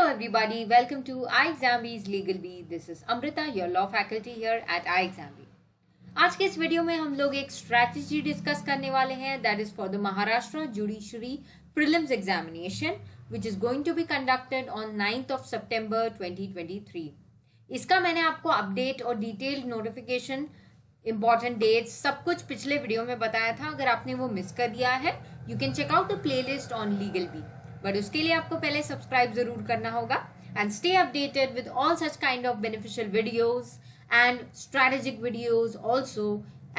Hello everybody, welcome to iExamBee's Legal Bee. This is Amrita, your law faculty here at iExamBee. आज के इस video में हम लोग एक स्ट्रैटेजी डिस्कस करने वाले हैं that is for the Maharashtra judiciary prelims examination which is going to be conducted on 9th of September 2023. इसका मैंने आपको अपडेट और डिटेल्ड नोटिफिकेशन, इंपॉर्टेंट डेट्स, सब कुछ पिछले वीडियो में बताया था. अगर आपने वो मिस कर दिया है you can check out the playlist on legal bee. But उसके लिए आपको पहले सब्सक्राइब जरूर करना होगा and stay updated with all such kind of beneficial videos and strategic videos also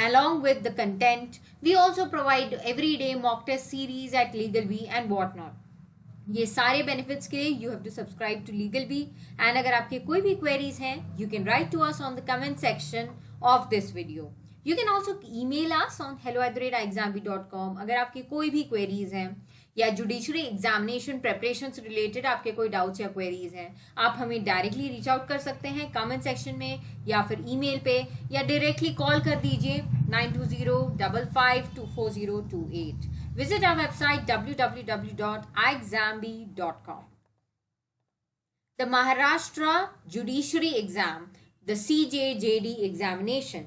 along with the content. We also provide everyday mock test series at LegalBee and whatnot. ये सारे benefits के लिए you have to subscribe to LegalBee and अगर आपके कोई भी queries हैं you can write to us on the comment section of this video. You can also email us on hello@iexambee.com अगर आपके कोई भी queries हैं या जुडिशरी एग्जामिनेशन प्रेपरेशन से रिलेटेड आपके कोई डाउट्स या क्वेरीज हैं, आप हमें डायरेक्टली रीच आउट कर सकते हैं कमेंट सेक्शन में या फिर ईमेल पे या डायरेक्टली कॉल कर दीजिए 9205524028. Visit our website www.iexambee.com. The Maharashtra Judiciary Exam, the CJJD examination,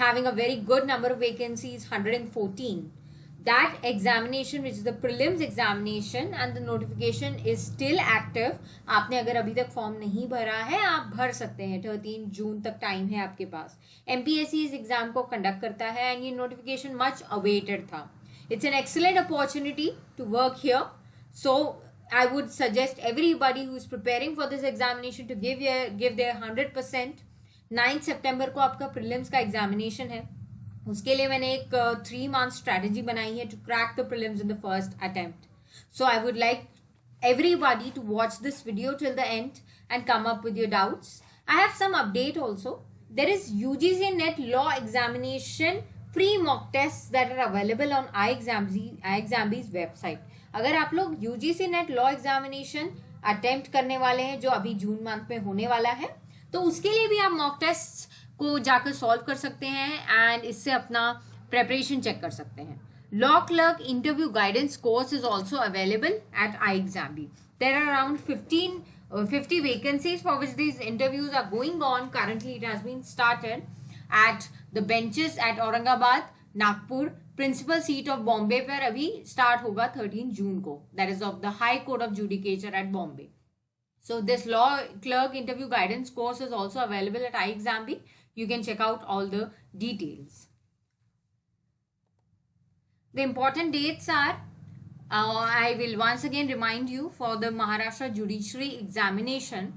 having a very good number of vacancies, 114. That examination, which is the prelims examination, and the notification is still active. आपने अगर अभी तक form नहीं भरा है आप भर सकते हैं. 13 जून तक टाइम है आपके पास. MPSC इस एग्जाम को कंडक्ट करता है एंड ये नोटिफिकेशन मच अवेटेड था. It's an excellent opportunity to work here. So I would suggest everybody who is preparing for this examination to give their 100%. 9 सितंबर को आपका prelims का एग्जामिनेशन है. उसके लिए मैंने एक 3-month स्ट्रैटेजी बनाई है to crack the prelims in the first attempt. So I would like everybody to watch this video till the end and come up with your doubts. I have some update also. There is UGC NET law examination free mock tests that are available on iExamBee's website. अगर आप लोग UGC NET law examination attempt करने वाले हैं जो अभी June month में होने वाला है तो उसके लिए भी आप मॉक टेस्ट को जाकर सॉल्व कर सकते हैं एंड इससे अपना प्रेपरेशन चेक कर सकते हैं. Law clerk interview guidance course is also available at iExamBee. There are around 50 vacancies for which these interviews are going on. Currently it has been started at the benches at Aurangabad, Nagpur, principal seat of Bombay पर अभी start होगा 13 जून को. That is of the high court of judicature at Bombay. So this law clerk interview guidance course is also available at iExamBee. You can check out all the details. The important dates are, I will once again remind you for the Maharashtra Judiciary Examination,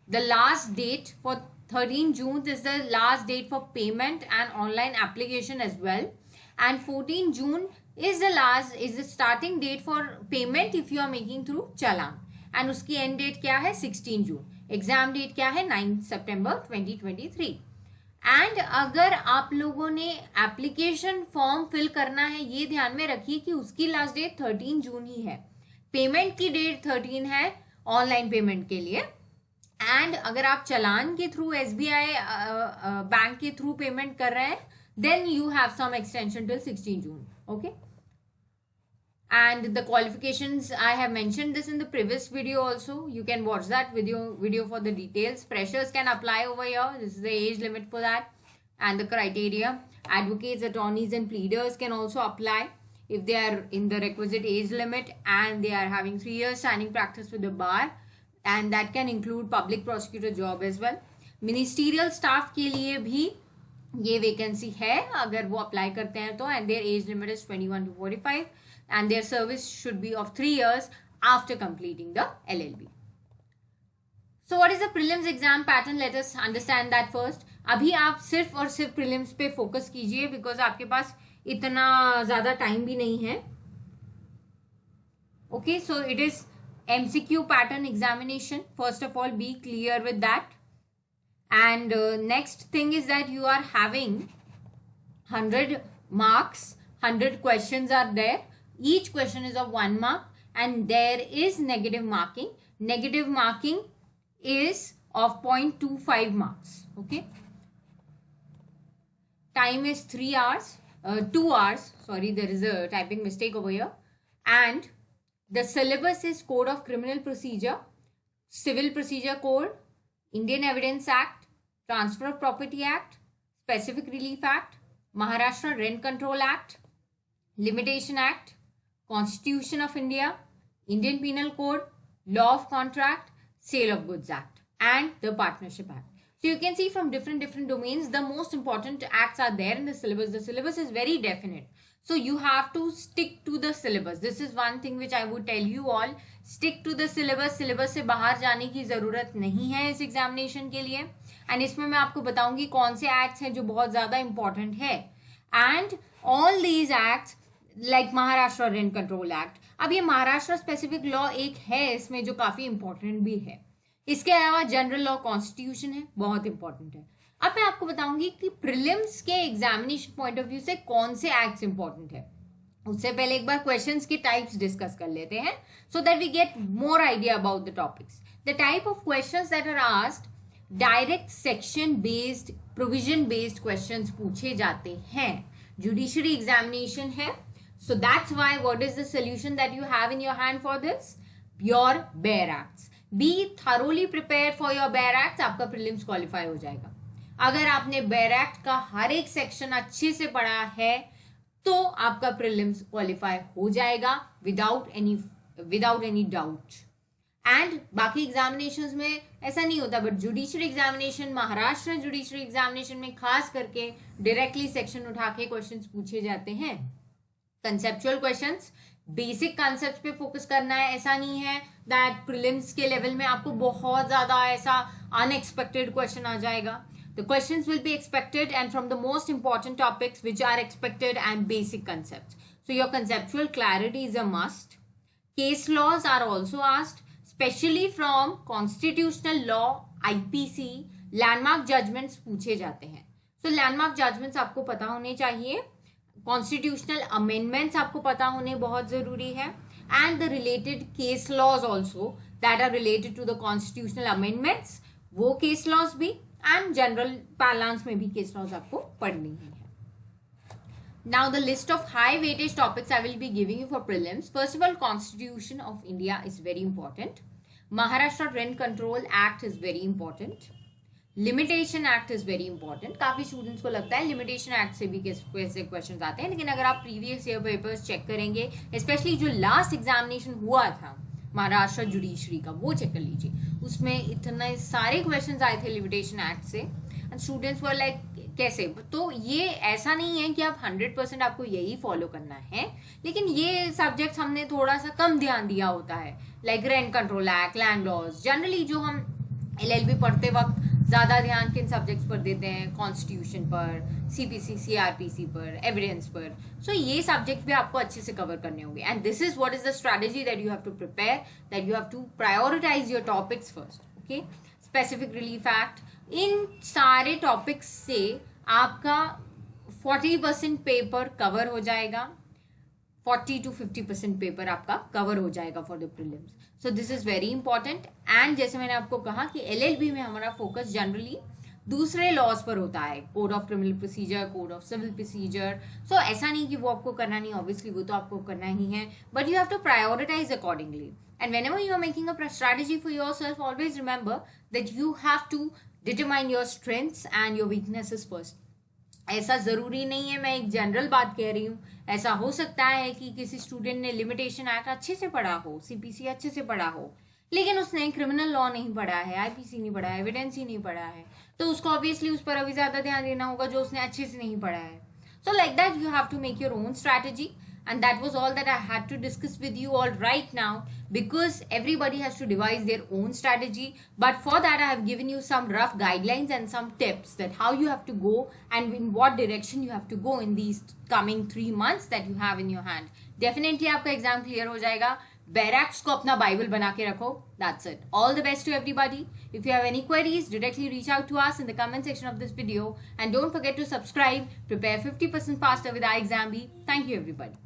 the last date for 13 June is the last date for payment and online application as well. And 14 June is the starting date for payment if you are making through Challan. And उसकी and date क्या है 16 जून. Exam date क्या है 9 सितंबर 2023. And अगर आप लोगों ने application form fill करना है ये ध्यान में रखिए कि उसकी लास्ट डेट 13 जून ही है. पेमेंट की डेट 13 है ऑनलाइन पेमेंट के लिए. एंड अगर आप चलान के थ्रू SBI बैंक के थ्रू पेमेंट कर रहे हैं then you have some extension till 16 June. Okay. And the qualifications, I have mentioned this in the previous video also. You can watch that video for the details. Freshers can apply over here. This is the age limit for that and the criteria. Advocates, attorneys and pleaders can also apply if they are in the requisite age limit and they are having 3 years standing practice with the bar, and that can include public prosecutor job as well. Ministerial staff के लिए भी ये vacancy है अगर वो apply करते हैं तो, and their age limit is 21 to 45. And their service should be of 3 years after completing the LLB. So what is the prelims exam pattern? Let us understand that first. अभी आप सिर्फ और सिर्फ prelims पे focus कीजिए because आपके पास इतना ज़्यादा time भी नहीं है. Okay, so it is MCQ pattern examination. First of all, be clear with that. And next thing is that you are having 100 marks, 100 questions are there. Each question is of 1 mark and there is negative marking. Negative marking is of 0.25 marks. Okay. Time is 2 hours. Sorry, there is a typing mistake over here. And the syllabus is Code of Criminal Procedure, Civil Procedure Code, Indian Evidence Act, Transfer of Property Act, Specific Relief Act, Maharashtra Rent Control Act, Limitation Act, Constitution of India, Indian Penal Code, Law of Contract, Sale of Goods Act, and the Partnership Act. So you can see from different domains, the most important acts are there in the syllabus. The syllabus is very definite. So you have to stick to the syllabus. This is one thing which I would tell you all. Stick to the syllabus. Syllabus से बाहर जाने की ज़रूरत नहीं है इस examination के लिए. एंड इसमें मैं आपको बताऊंगी कौन से एक्ट्स हैं जो बहुत ज़्यादा इंपॉर्टेंट है. And all these acts like Maharashtra rent control act. अब ये महाराष्ट्र स्पेसिफिक लॉ एक है इसमें जो काफ़ी इंपॉर्टेंट भी है. इसके अलावा जनरल लॉ कॉन्स्टिट्यूशन है, बहुत इंपॉर्टेंट है. अब मैं आपको बताऊंगी कि प्रीलिम्स के एग्जामिनेशन पॉइंट ऑफ व्यू से कौन से एक्ट्स इंपॉर्टेंट है. उससे पहले एक बार क्वेश्चंस के टाइप्स डिस्कस कर लेते हैं so that we get more idea about the topics. The type of questions that are asked, direct section based provision based questions पूछे जाते हैं. जुडिशरी एग्जामिनेशन है, so that's why what is the solution that you have in your hand for this? Your bare acts. Be thoroughly prepared for your bare acts. आपका prelims qualify हो जाएगा. अगर आपने bare act का हर एक section अच्छे से पढ़ा है तो आपका prelims qualify हो जाएगा without any doubt. एंड बाकी एग्जामिनेशंस में ऐसा नहीं होता, but judiciary examination, Maharashtra judiciary examination में खास करके डायरेक्टली सेक्शन उठा के क्वेश्चंस पूछे जाते हैं. कंसेप्चुअल क्वेश्चंस, बेसिक कॉन्सेप्ट्स पे फोकस करना है. ऐसा नहीं है दैट प्रीलिम्स के लेवल में आपको बहुत ज्यादा ऐसा अनएक्सपेक्टेड क्वेश्चन आ जाएगा. The questions will be expected and from the most important topics which are expected and basic concepts. So your conceptual clarity is a must. Case laws are also asked, specially from constitutional law, IPC, landmark judgments पूछे जाते हैं. सो landmark judgments आपको पता होने चाहिए. Constitutional amendments आपको पता होने बहुत जरूरी है. And the related case laws also that are related to the constitutional amendments, वो केस लॉज भी, एंड जनरल पार्लांस में भी केस लॉज आपको पढ़नी ही है. Now the list of high weightage topics I will be giving you for prelims. First of all, constitution of India is very important. Maharashtra rent control act is very important. Limitation act is very important. काफी students को लगता है limitation act से भी कैसे questions आते हैं, लेकिन अगर आप प्रीवियस ईयर पेपर्स चेक करेंगे, स्पेशली जो लास्ट एग्जामिनेशन हुआ था महाराष्ट्र जुडिशरी का, वो चेक कर लीजिए. उसमें इतने सारे क्वेश्चंस आए थे लिमिटेशन एक्ट से एंड स्टूडेंट्स वर लाइक कैसे. तो ये ऐसा नहीं है कि आप 100% आपको यही फॉलो करना है, लेकिन ये सब्जेक्ट्स हमने थोड़ा सा कम ध्यान दिया होता है, like rent control act, land laws. Generally जो हम LLB पढ़ते वक्त ज्यादा ध्यान किन सब्जेक्ट्स पर देते हैं, कॉन्स्टिट्यूशन पर, CPC CRPC पर, एविडेंस पर. सो ये सब्जेक्ट भी आपको अच्छे से कवर करने होंगे. And this is what is the strategy that you have to prepare, that you have to prioritise your topics first. Okay, specific relief act, इन सारे टॉपिक्स से आपका 40% पेपर कवर हो जाएगा. 40 to 50% पेपर आपका कवर हो जाएगा for the prelims. So this is very important. And जैसे मैंने आपको कहा कि LLB में हमारा फोकस जनरली दूसरे लॉज पर होता है, code of criminal procedure, code of civil procedure. So ऐसा नहीं कि वो आपको करना नहीं, ऑब्वियसली वो तो आपको करना ही है, but you have to prioritize accordingly. And whenever you are making a strategy for yourself, always remember that you have to determine your strengths and your weaknesses first. ऐसा जरूरी नहीं है, मैं एक जनरल बात कह रही हूँ. ऐसा हो सकता है कि किसी स्टूडेंट ने लिमिटेशन एक्ट अच्छे से पढ़ा हो, CPC अच्छे से पढ़ा हो, लेकिन उसने क्रिमिनल लॉ नहीं पढ़ा है, IPC नहीं पढ़ा है, एविडेंस ही नहीं पढ़ा है, तो उसको ऑब्वियसली उस पर अभी ज्यादा ध्यान देना होगा जो उसने अच्छे से नहीं पढ़ा है. So like that you have to make your own strategy. And that was all that I had to discuss with you all right now, because everybody has to devise their own strategy. But for that I have given you some rough guidelines and some tips that how you have to go and in what direction you have to go in these coming 3 months that you have in your hand. Definitely आपका exam clear हो जाएगा. बैरैक्स को अपना Bible बना के रखो. That's it. All the best to everybody. If you have any queries, directly reach out to us in the comment section of this video. And don't forget to subscribe. Prepare 50% faster with iExamB. Thank you everybody.